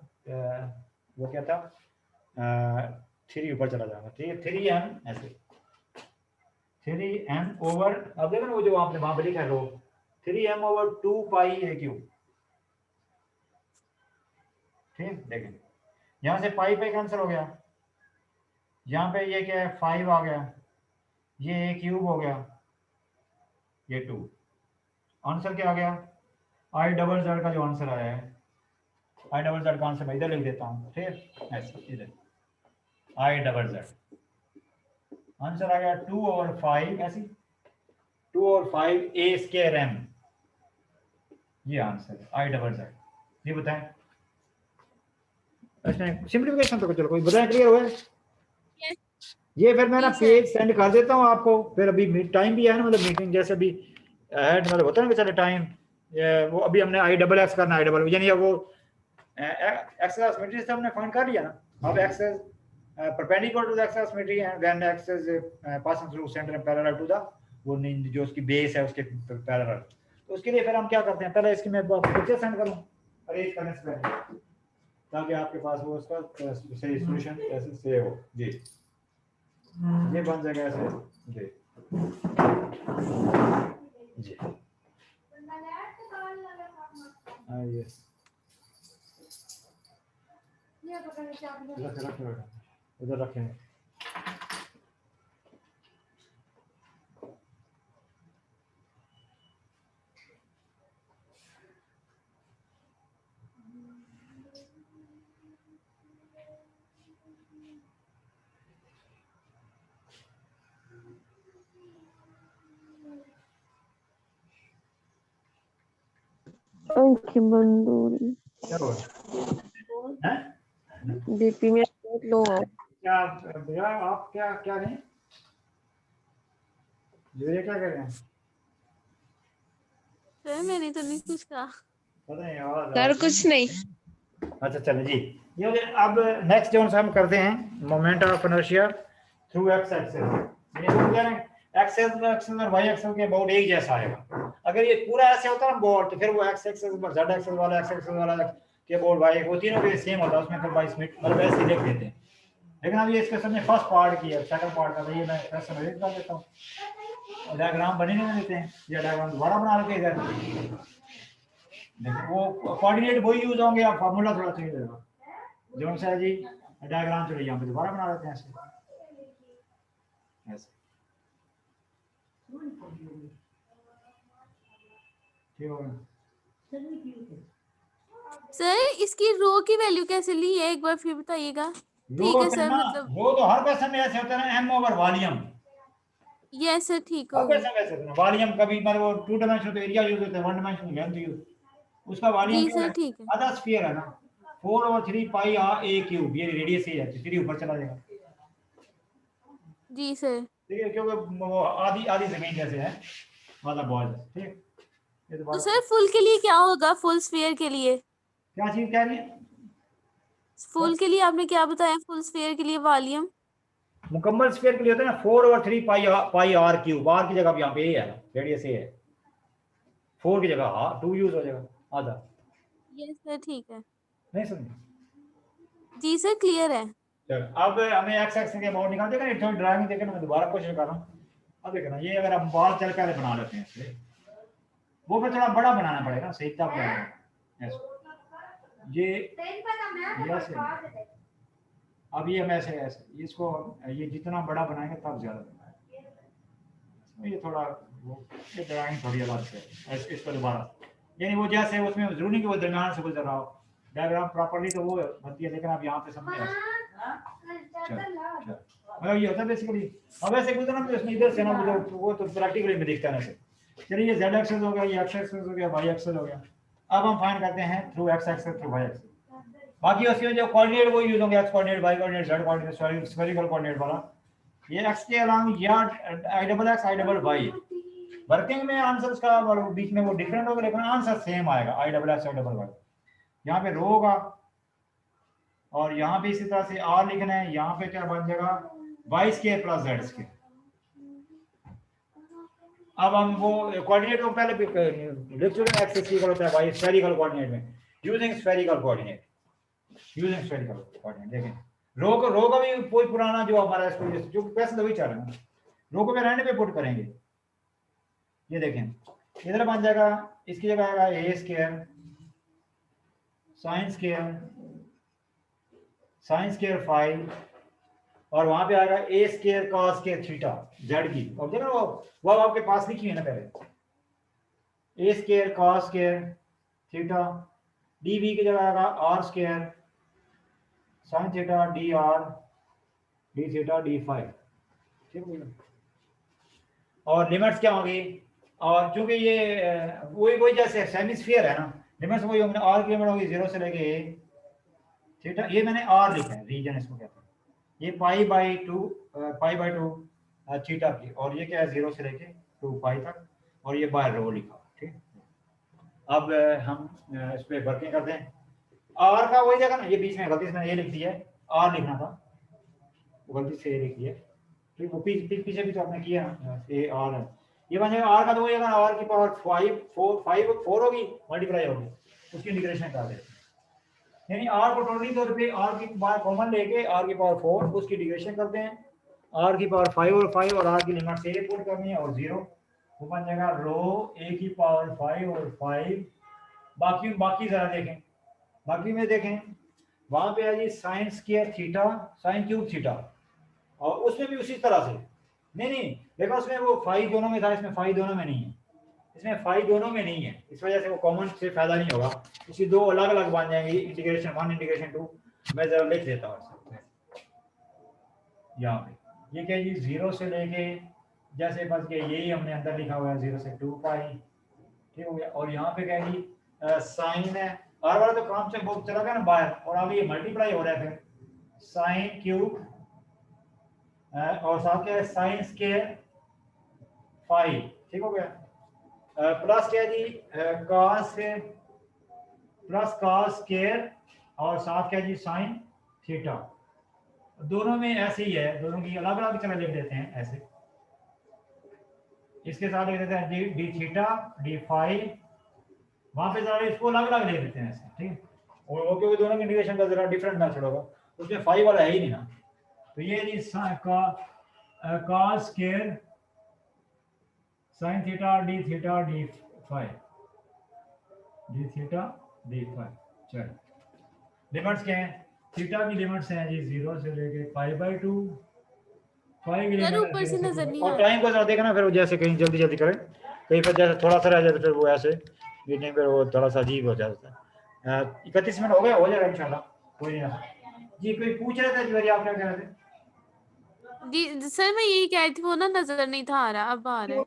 वो क्या था 3 ऊपर चला जाएगा, ठीक है 3m ऐसे 3m ओवर, अब देखो ना वो जो आपने वहां पर लिखा है रो 3m over 2 pi a cube, ठीक, देखें यहां से पाई पे कैंसिल हो गया, यहाँ पे ये क्या है 5 आ गया, ये a क्यूब हो गया, ये 2, आंसर क्या आ गया, आई डबल जेड का जो आंसर आया है, आई डबल जेड का आंसर मैं इधर लिख देता हूँ, ठीक है ऐसे इधर आई डबल जेड आंसर आ गया 2/5 ऐसी 2/5 a स्क्वायर m, ये आंसर है आई डबल जेड। ये बताएं इसमें सिंपलीफिकेशन तो चलो कोई बताएं, क्लियर हुआ है? ये फिर मैं ना पेज सेंड कर देता हूँ आपको, फिर अभी टाइम भी है ना, मतलब मीटिंग जैसे भी ऐड मतलब होता है ना, चले टाइम वो अभी हमने आई डबल एक्स करना, आई डबल यानी वो एक्स का सिमेट्री से हमने फाइंड कर लिया ना, अब X is perpendicular to the X का symmetry and then X is passing through centre and parallel to the वो जो उसकी बेस है उसके पैरेलल। तो उसके लिए फिर हम क्या करते हैं, पहले इसकी मैं पिक्चर सेंड करूं अरेंज करने से पहले, ताकि आपके पास वो उसका सही सॉल्यूशन ऐसे से हो जी, ये बन जाएगा ऐसे जी जी यस उधर रखें। क्या हो रहा है? बीपी में बहुत लो है। क्या भैया आप क्या क्या करें, ये क्या कर रहे हैं? सर मैंने तो नहीं कुछ कहा। पता नहीं आवाज सर कुछ नहीं। अच्छा चलो जी, ये अब नेक्स्ट जो हम करते हैं moment of inertia through x axis, ये हो गया ना, एक्स एक्सिस और वाई एक्सिस के अबाउट एक जैसा आएगा। अगर ये पूरा ऐसे होता ना बोर्ड, तो फिर वो एक्स एक्सिस पर जेड एक्सिस वाला एक्स एक्सिस वाला के बोल वाई, वो तीनों के सेम होता है, उसमें फिर वाई स्मिथ मतलब ऐसे लिख देते हैं। लेकिन अब ये इसके सबने फर्स्ट पार्ट किया, सेकंड पार्ट का ये मैं फर्स्ट समझ कर देता हूँ, और डायग्राम बने नहीं देते हैं, ये डायग्राम दोबारा बना लेते इधर। देखो वो कोऑर्डिनेट वही यूज होंगे, आप फार्मूला थोड़ा चेंज होगा। जो सा जी डायग्राम चले यहाँ पे दोबारा बना लेते हैं ऐसे ऐसे, ठीक हो गया। सर इसकी रो की वैल्यू कैसे ली है, एक बार फिर बताइएगा। ठीक रो है सर, करना, मतलब रो तो हर क्वेश्चन में ऐसे होता है ना, M over volume, yes sir ठीक हर हो गया। क्वेश्चन में ऐसे होता है वॉल्यूम। कभी मतलब वो 2 डायमेंशनल तो एरिया यूज होता है, 1 डायमेंशनल लेंथ यूज, उसका वॉल्यूम जी क्या सर है, ठीक है। आधा स्फीयर है ना, 4/3 पाई आर ए क्यूब, ये रेडियस ही है, 3 ऊपर चला जाएगा, जी सर। ठीक है, क्योंकि वो आधी आधी जमीन जैसे है मतलब बॉल, ठीक है। ये तो दोबारा सर फुल के लिए क्या होगा, फुल स्फीयर के लिए? क्या चीज कह रही है, फुल के लिए आपने क्या बताया, फुल स्फीयर के लिए वॉल्यूम? मुकम्मल स्फीयर के लिए होता है ना 4/3 पाई आर क्यूब, आर की जगह यहाँ पे ए है, रेडियस ए है, 4 की जगह 2 यूज हो जाएगा आधा, यस सर ठीक है। नहीं समझे। जी सर क्लियर है। चलो अब हमें एक्स एक्स के अमाउंट निकाल देगा, थोड़ी ड्राइंग देखे ना, मैं दोबारा कोशिश कर रहा हूँ। अब देखना ये अगर हम बॉल चल पहले बना लेते हैं इससे, वो फिर थोड़ा बड़ा बनाना पड़ेगा, सही तब ऐसे ये ऐसे, अब ये हम ऐसे ऐसे इसको ये जितना बड़ा बनाएंगे तब ज्यादा बनाएंगे, ये थोड़ा वो ये ड्राइंग थोड़ी अलग से ऐसे इसको दोबारा, यानी वो जैसे उसमें जरूरी नहीं कि वो दरमियान से गुजर रहा हो, डायग्राम प्रॉपर्ली तो वो बनती है, लेकिन आप यहाँ पे समझे मतलब ये होता है बेसिकली। अब ऐसे गुजरना तो इसमें इधर से ना वो तो प्रैक्टिकली में दिखता है ऐसे। चलिए ये z एक्सिस हो गया, ये x एक्सिस हो गया, y एक्सिस हो गया। अब हम फाइंड करते हैं through x axis through y axis, बाकी उसमें जो कोऑर्डिनेट वो यूज होंगे, x coordinate, y coordinate, z coordinate, spherical coordinate वाला, ये x के अलावा या i double x i double y, working में आंसर का बीच में वो डिफरेंट होगा, लेकिन आंसर सेम आएगा, i double x i double y। यहाँ पे रो होगा और यहाँ पे इसी तरह से r लिखना है, यहाँ पे क्या बन जाएगा y square plus z square. अब हम वो कोऑर्डिनेट को पहले लिख चुके हैं, एक्स इक्वल होता है y स्फेरिकल कोऑर्डिनेट में, using spherical coordinate, using spherical coordinate. देखें रो का भी कोई पुराना जो हमारा जो पैसे तो वही चल रहा है, रो को भी रहने पे पुट करेंगे। ये देखें इधर बन जाएगा, इसकी जगह आएगा ए स्क्वायर साइन स्क्वायर 5, और वहां पे आएगा A square cos square theta Z की, और देखो वो आपके पास लिखी है ना पहले, A square cos square theta, D V की जगह आएगा R square sine theta D R D theta D 5, ठीक है। और लिमिट्स क्या होगी, और चूंकि ये वही जैसे सेमीस्फीयर है ना, लिमिट्स वही होंगे, आर की लिमिट होगी 0 से लेके थीटा, ये मैंने आर लिखा है, रीजन इसको कहते हैं, ये पाई बाई टू थीटा की, और ये क्या है 0 से लेके 2 पाई तक, और ये बाय रो लिखा, ठीक। अब हम इस पे वर्किंग करते हैं, आर का वही जगह ना, ये बीच में गलती से मैंने ये लिख दिया है, आर लिखना था, गलती से ये लिख दिया, ठीक। वो पीछे भी तो आपने किया ए आर है, ये बन जाएगा आर का तो वही जगह, आर की पावर 4 होगी, मल्टीप्लाई होगी, उसकी इंटीग्रेशन कर देते हैं, यानी आर को टोटली तौर पे आर की पावर कॉमन लेके आर की पावर 4 उसकी इंटीग्रेशन करते हैं, आर की पावर 5 और आर की लिमिट से ये पुट करनी है और 0, वो बन जाएगा रो ए की पावर 5 और 5। बाकी जरा देखें, बाकी में देखें वहां पे है G sine square theta sine cube theta, और उसमें भी उसी तरह से नहीं देखो, उसमें वो 5 दोनों में था, इसमें 5 दोनों में नहीं है, इसमें 5 दोनों में नहीं है, इस वजह से वो कॉमन से फायदा नहीं होगा, इसी दो अलग अलग बन जाएंगी, इंटीग्रेशन 1 इंटीग्रेशन 2। मैं जरा लिख देता हूँ यहाँ पे, ये क्या जी 0 से लेके जैसे बस के यही हमने अंदर लिखा हुआ है 0 से 2 पाई, ठीक हो गया, और यहाँ पे क्या जी साइन है, आर वाला तो काम से बहुत चला गया ना बाहर, और अब ये मल्टीप्लाई हो रहा है, फिर साइन क्यूब और साथ क्या है साइन स्क्वायर 5, ठीक हो गया, प्लस क्या जी कॉस स्क्वायर, और साथ क्या जी साइन थीटा, दोनों में ऐसे ही है, दोनों की अलग अलग तरह लिख देते हैं ऐसे, इसके साथ लिख देते हैं डी थीटा डी 5, वहां पे जरा इसको अलग अलग लिख देते हैं ऐसे, ठीक है। और वो क्योंकि दोनों की इंटीग्रेशन का जरा डिफरेंट मेथड होगा, उसमें फाई वाला है ही नहीं ना। तो ये जी cos square sin theta d theta d phi चल लिमिट्स क्या है, थीटा की लिमिट्स हैं जी 0 से लेके π/2, फाई की सर लिमिट ऊपर से नजर नहीं और आ टाइम को जरा देखना, फिर जैसे कहीं जल्दी जल्दी करें, कहीं पर जैसे थोड़ा सा रह जाए तो फिर वो ऐसे मीटिंग पर वो थोड़ा सा अजीब हो जाता है। 31 मिनट हो गए, हो जाएगा इंशाल्लाह, कोई नहीं। जी कोई पूछ रहे थे जी, आप क्या कह रहे थे? जी सर मैं यही कह रही थी, वो ना नजर नहीं था आ रहा, अब आ रहा है।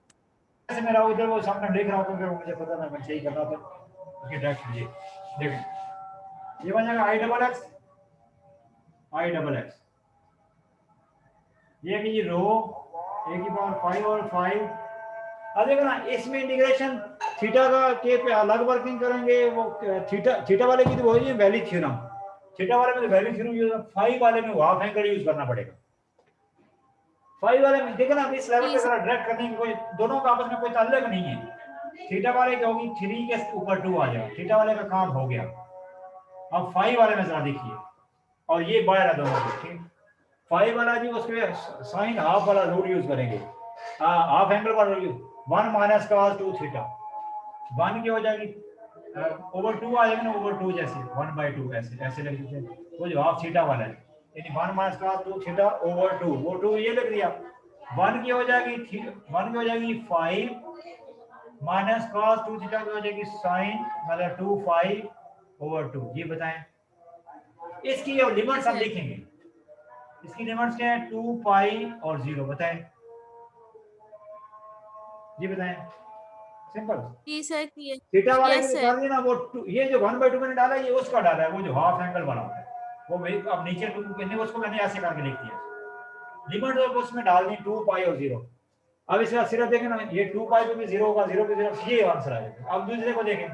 ऐसे मेरा उधर वो सामने देख रहा हूँ, फिर मुझे पता ना मैं सही कर रहा था उसकी डायरेक्ट। ये देखें, ये बन जाएगा I XX ये कि जी रो a की पावर 5 और 5। अब देखो ना, इसमें इंटीग्रेशन थीटा का के पे अलग वर्किंग करेंगे, वो थीटा वाले की तो वही है वैली थ्योरम, थीटा वाले में तो वैली थ्योरम यूज, फाई वाले में हाफ एंगल यूज करना पड़ेगा। फाई वाले में देखो ना, इस लेवल पे जरा डायरेक्ट करने की कोई, दोनों का आपस में कोई ताल्लुक नहीं है। थीटा वाले की होगी 3 के ऊपर 2 आ जाएगा, थीटा वाले का काम हो गया। अब फाई वाले में जरा देखिए, और ये बाहर है दोनों के, ठीक। फाई वाला जी उसके साइन हाफ वाला रूट यूज करेंगे, हाफ एंगल वाला यूज 1 माइनस cos 2 थीटा 1 की हो जाएगी ओवर 2 आ जाएगा ना, ओवर 2 जैसे 1/2 ऐसे ऐसे लिख देते हैं, वो जो हाफ थीटा वाला है, यानी 1 माइनस cos 2 थीटा ओवर 2, वो 2 ये लिख दिया। 1 की हो जाएगी 5 माइनस cos 2 थीटा की हो जाएगी साइन मतलब 2 5 ओवर 2। ये बताएं, इसकी जो लिमिट्स हम लिखेंगे, इसकी लिमिट्स क्या है, 2 पाई और 0, बताएं जी, बताएं सिंपल। जी सर क्लियर। थीटा वाले यस की सर। निकाल देना, वो ये जो 1/2 मैंने डाला है, ये उसका डाला है, वो जो हाफ एंगल वाला होता है, वो अब नीचे 2 कहने, उसको मैंने ऐसे करके लिख दिया, लिमिट और उसमें डाल दी 2 पाई और 0। अब इसका सिर्फ देखें ना, ये 2 पाई पे भी 0 होगा, 0 पे 0, ये आंसर आ जाएगा। अब दूसरे को देखें,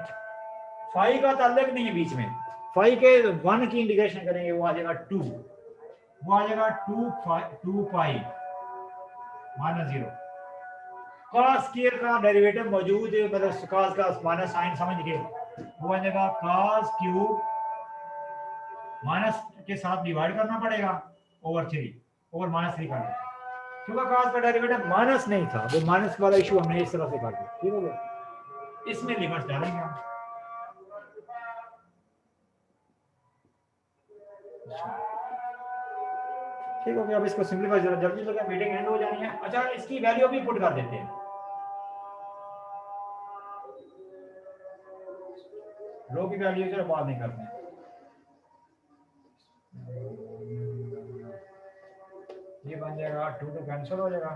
फाई का ताल्लुक नहीं है बीच में, फाई के 1 की इंटीग्रेशन करेंगे, वो आ जाएगा 2, वो आ जाएगा 2 पाई माइनस 0। cos स्क्वायर का डेरिवेटिव मौजूद है, मतलब cos का माइनस साइन समझ के, वो बन जाएगा cos क्यूब, माइनस के साथ डिवाइड करना पड़ेगा ओवर 3, ओवर -3 कर दिया, क्योंकि cos का डेरिवेटिव माइनस नहीं था, वो माइनस वाला इशू हमने इस तरह से कर दिया, ठीक हो गया। इसमें लिमिट्स डालेंगे हम, ठीक हो गया। अब इसको सिंपलीफाई जरा जल्दी लगा, मीटिंग एंड हो जानी है। अच्छा, इसकी वैल्यू भी पुट कर देते हैं, रो की वैल्यू जरा बाद नहीं करते हैं। ये बन जाएगा 2 तो कैंसिल हो जाएगा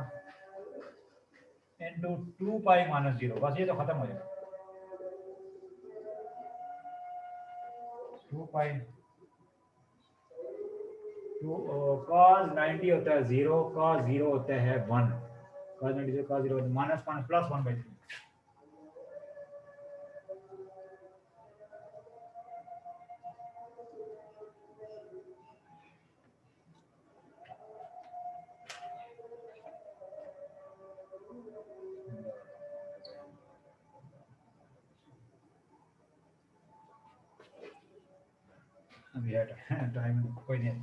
इनटू 2 पाई माइनस 0, बस ये तो खत्म हो जाएगा। 2 पाई 2 cos 90 होता है 0, cos 0 होता है 1, cos 90 से cos 0 माइनस प्लस 1/3। अभी टाइम कोई नहीं,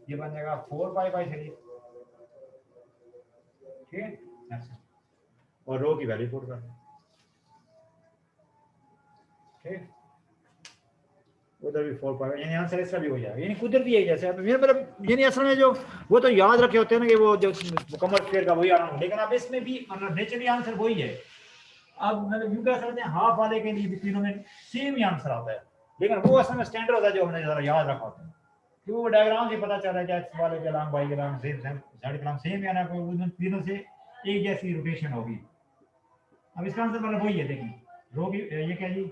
ये बन जाएगा 4 पाई बाई 3, ठीक है। और रो की वैल्यू पुट कर, ठीक, उधर भी 4 पाई, यानी आंसर इसका भी हो जाएगा, यानी कुदरत भी है जैसे। अब मेरा मतलब यानी असल में जो वो तो याद रखे होते हैं ना कि वो जो मुकम्मल स्क्वायर का वही आना, लेकिन अब इसमें भी मतलब नेचुरली आंसर वही है। अब मतलब यूं कह सकते हैं हाफ वाले के लिए भी तीनों में सेम ही आंसर आता है, लेकिन वो असल में स्टैंडर्ड होता है जो हमने जरा याद रखा होता है, क्योंकि वो डायग्राम से पता चल रहा है कि एक्स वाले के अलांग वाई के अलांग सेम जेड के अलांग सेम ही आना, कोई तीनों से एक जैसी रोटेशन होगी। अब इसका आंसर मतलब वही है, देखिए रो की ये क्या जी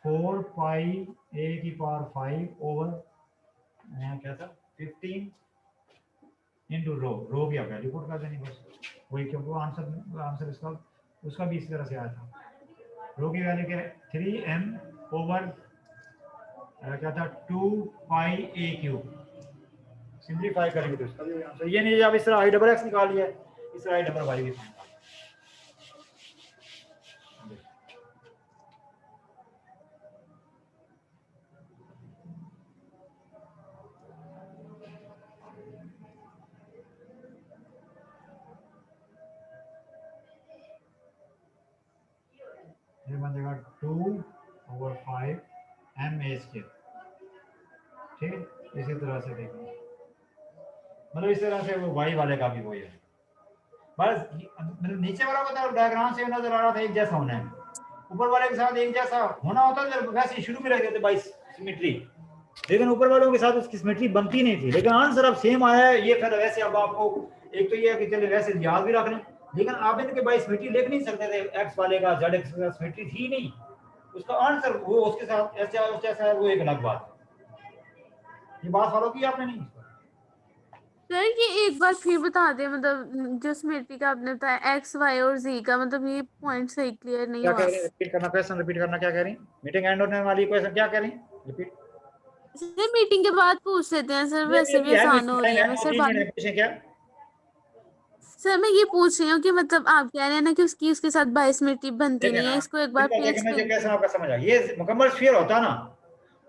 4 पाई a की पावर 5 ओवर क्या था 15 इनटू रो की आप वैल्यू पुट कर देनी बस वही, क्योंकि वो आंसर इसका उसका भी इसी तरह से आया था। रो की वैल्यू क्या है 3m ओवर क्या था 2 पाई a क्यूब, सिंप्लीफाई करेंगे तो इसका भी आंसर ये नहीं, अब इस तरह I XX निकाल लिया, इस तरह I भी ये बन जाएगा 2/5 ma²। ठीक है, इसी तरह से देखिए, मतलब इस तरह से वो y वाले का भी वही है। बस मतलब नीचे वाला को डायग्राम से नजर आ रहा था एक जैसा होना है, ऊपर वाले के साथ एक जैसा होना होता तो वैसे शुरू में रख देते बाई सिमेट्री, लेकिन ऊपर वालों के साथ उसकी सिमेट्री बनती नहीं थी। लेकिन आंसर अब सेम आया है ये, फिर वैसे अब आपको एक तो ये है कि चलिए वैसे याद भी रख लें, लेकिन आप इनके बाई सिमेट्री लिख नहीं सकते थे। एक्स वाले का जेड एक्स का सिमेट्री थी नहीं, उसका आंसर वो उसके साथ ऐसा है, वो एक अलग बात है। ये बात फॉलो की आपने? नहीं सर ये एक बार फिर बता दें, मतलब जो सिमेट्री का आपने बताया एक्स वाई और जी का, मतलब ये पॉइंट सही क्लियर नहीं क्या हुआ। कह रही हैं? रिपीट करना, क्वेश्चन रिपीट करना, क्या कह रही हैं? मीटिंग एंड होने वाली क्वेश्चन क्या कह रही हैं? रिपीट। सर मीटिंग के बाद पूछ लेते हैं सर, वैसे भी आसान हो रही है। मैं सर पूछें क्या? सर मैं ये पूछ रही हूँ कि मतलब आप कह रहे हैं ना कि उसके साथ बाइसिमेट्री बनती नहीं है, इसको एक बार फिर मुझे एक्सप्लेन। कैसे आपका समझ आ, ये मुकम्मल स्फीयर होता ना,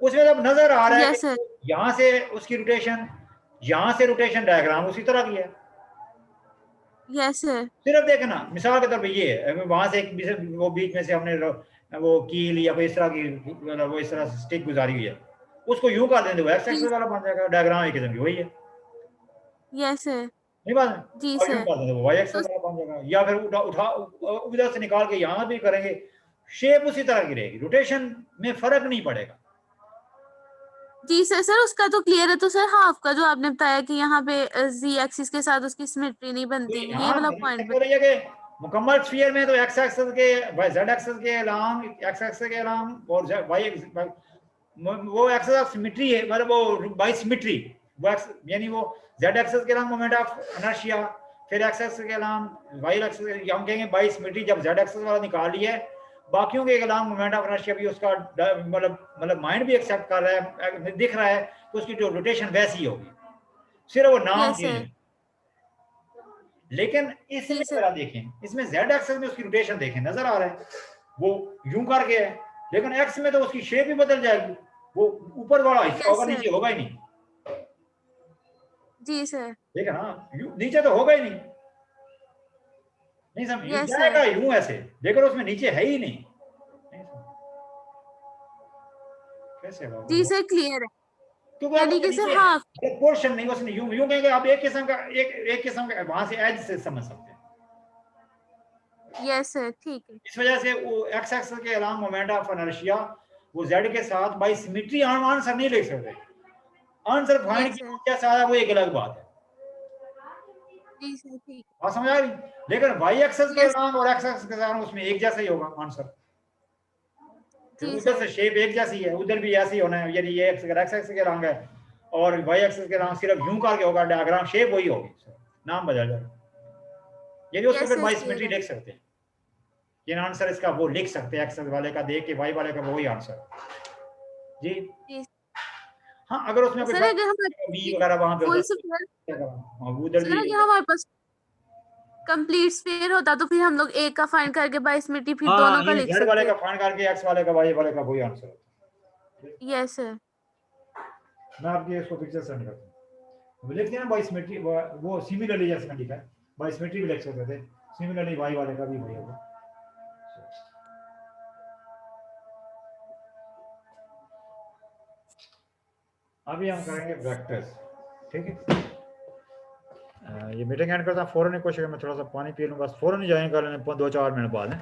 उसमें जब नजर आ रहा है यस सर। कि यहाँ से उसकी रोटेशन, यहाँ से रोटेशन डायग्राम उसी तरह की है। Yes sir. सिर्फ देखना मिसाल के तौर पे ये है, वहां से वो बीच में से हमने वो कील या कोई इस तरह की वो इस तरह से स्टिक गुजारी हुई है, उसको यूं कर देंगे वो एक्स एक्सिस वाला बन जाएगा, डायग्राम एक किस्म की वही है। Yes sir. नहीं बात है? जी और यूं सर। कर देंगे वो वाई एक्सिस वाला बन जाएगा, या फिर उठा उधर से निकाल के यहाँ भी करेंगे, शेप उसी तरह की रहेगी, रोटेशन में फर्क नहीं पड़ेगा। जी सर। सर उसका तो क्लियर है। तो सर हाफ का जो आपने बताया कि यहाँ पे जी एक्सिस के साथ उसकी सिमेट्री नहीं बनती, ये वाला पॉइंट। मुकम्मल स्फीयर में तो एक्स एक्सिस के जेड एक्सिस के अलोंग, एक्स एक्सिस के अलोंग और वाई वो एक्सिस ऑफ सिमेट्री है, मतलब वो बाई सिमेट्री, वो यानी वो जेड एक्सिस के अलोंग मोमेंट ऑफ इनर्शिया, फिर एक्स एक्सिस के अलोंग वाई एक्सिस, हम कहेंगे बाई सिमेट्री जब जेड एक्सिस वाला निकाल लिया है, बाकियों के अलोंग मोमेंट ऑफ इनर्शिया भी उसका मतलब माइंड भी एक्सेप्ट कर रहा है, दिख रहा है, तो उसकी जो रोटेशन वैसी होगी, सिर्फ वो नाम यस चेंज। सर। लेकिन इसमें जरा देखें, इसमें जेड एक्सिस में उसकी रोटेशन देखें, नजर आ रहा है वो यूं करके है, लेकिन एक्स में तो उसकी शेप ही बदल जाएगी, वो ऊपर वाला हिस्सा होगा, नीचे होगा ही नहीं। जी सर। ठीक है ना, नीचे तो होगा ही नहीं, नहीं समझ यस जाएगा सर। यूं ऐसे, लेकिन उसमें नीचे है ही नहीं। कैसे होगा? जी सर क्लियर है। क्योंकि यानी कि सर हाफ। पोर्शन नहीं, उसने यूं यूं कहेंगे आप, एक किस्म का एक किस्म का वहां से एज से समझ सकते हैं। यस सर ठीक है। इस वजह से वो एक्स एक्सिस के अलोंग मोमेंट ऑफ इनर्शिया वो जेड के साथ बाई सिमेट्री आंसर नहीं लिख सकते, आंसर फाइंड यस सर। कैसा आया वो एक अलग बात है। जी सर ठीक है। बात समझ आ रही? लेकिन वाई एक्सिस के यस। अलोंग और एक्स एक्सिस के साथ उसमें एक जैसा ही होगा आंसर, जी उधर से सर। शेप एक जैसी है, उधर भी ऐसी होना है, यदि ये एक्स एक्सिस के अलोंग है और वाई एक्सिस के अलोंग सिर्फ यूं करके होगा, डायग्राम शेप वही होगी, नाम बदल जाएगा। यदि उसको यस फिर सर बाई क्लियर सिमेट्री है। लिख सकते हैं, ये आंसर इसका वो लिख सकते हैं, एक्स वाले का देख के वाई वाले का वही आंसर जी। जी हाँ, अगर उसमें कोई सर अगर बी हमारे वगैरह वहां पे होता फुल है स्क्वायर, क्या करा, उधर सर भी अगर हमारे पास कंप्लीट स्फीयर होता तो फिर हम लोग एक का फाइंड करके बाइसिमेट्री फिर हाँ, दोनों का ये लिख जेड वाले सकते का फाइंड करके एक्स वाले का वाई वाले का वही आंसर होता है। Yes sir. मैं आपकी इसको पिक्चर सेंड करता हूँ, लिखते हैं बाई सिमेट्री, वो सिमिलरली जैसे मैंने लिखा है, बाई सिमेट्री भी लिख सकते थे, सिमिलरली वाई वाले का भी वही होगा। अभी हम करेंगे वेक्टर्स, ठीक है। ये मीटिंग एंड करता हूँ, फौरन ही कोशिश, मैं थोड़ा सा पानी पी लूँ, बस फौरन ही ज्वाइन कर लेंगे 2-4 मिनट बाद है।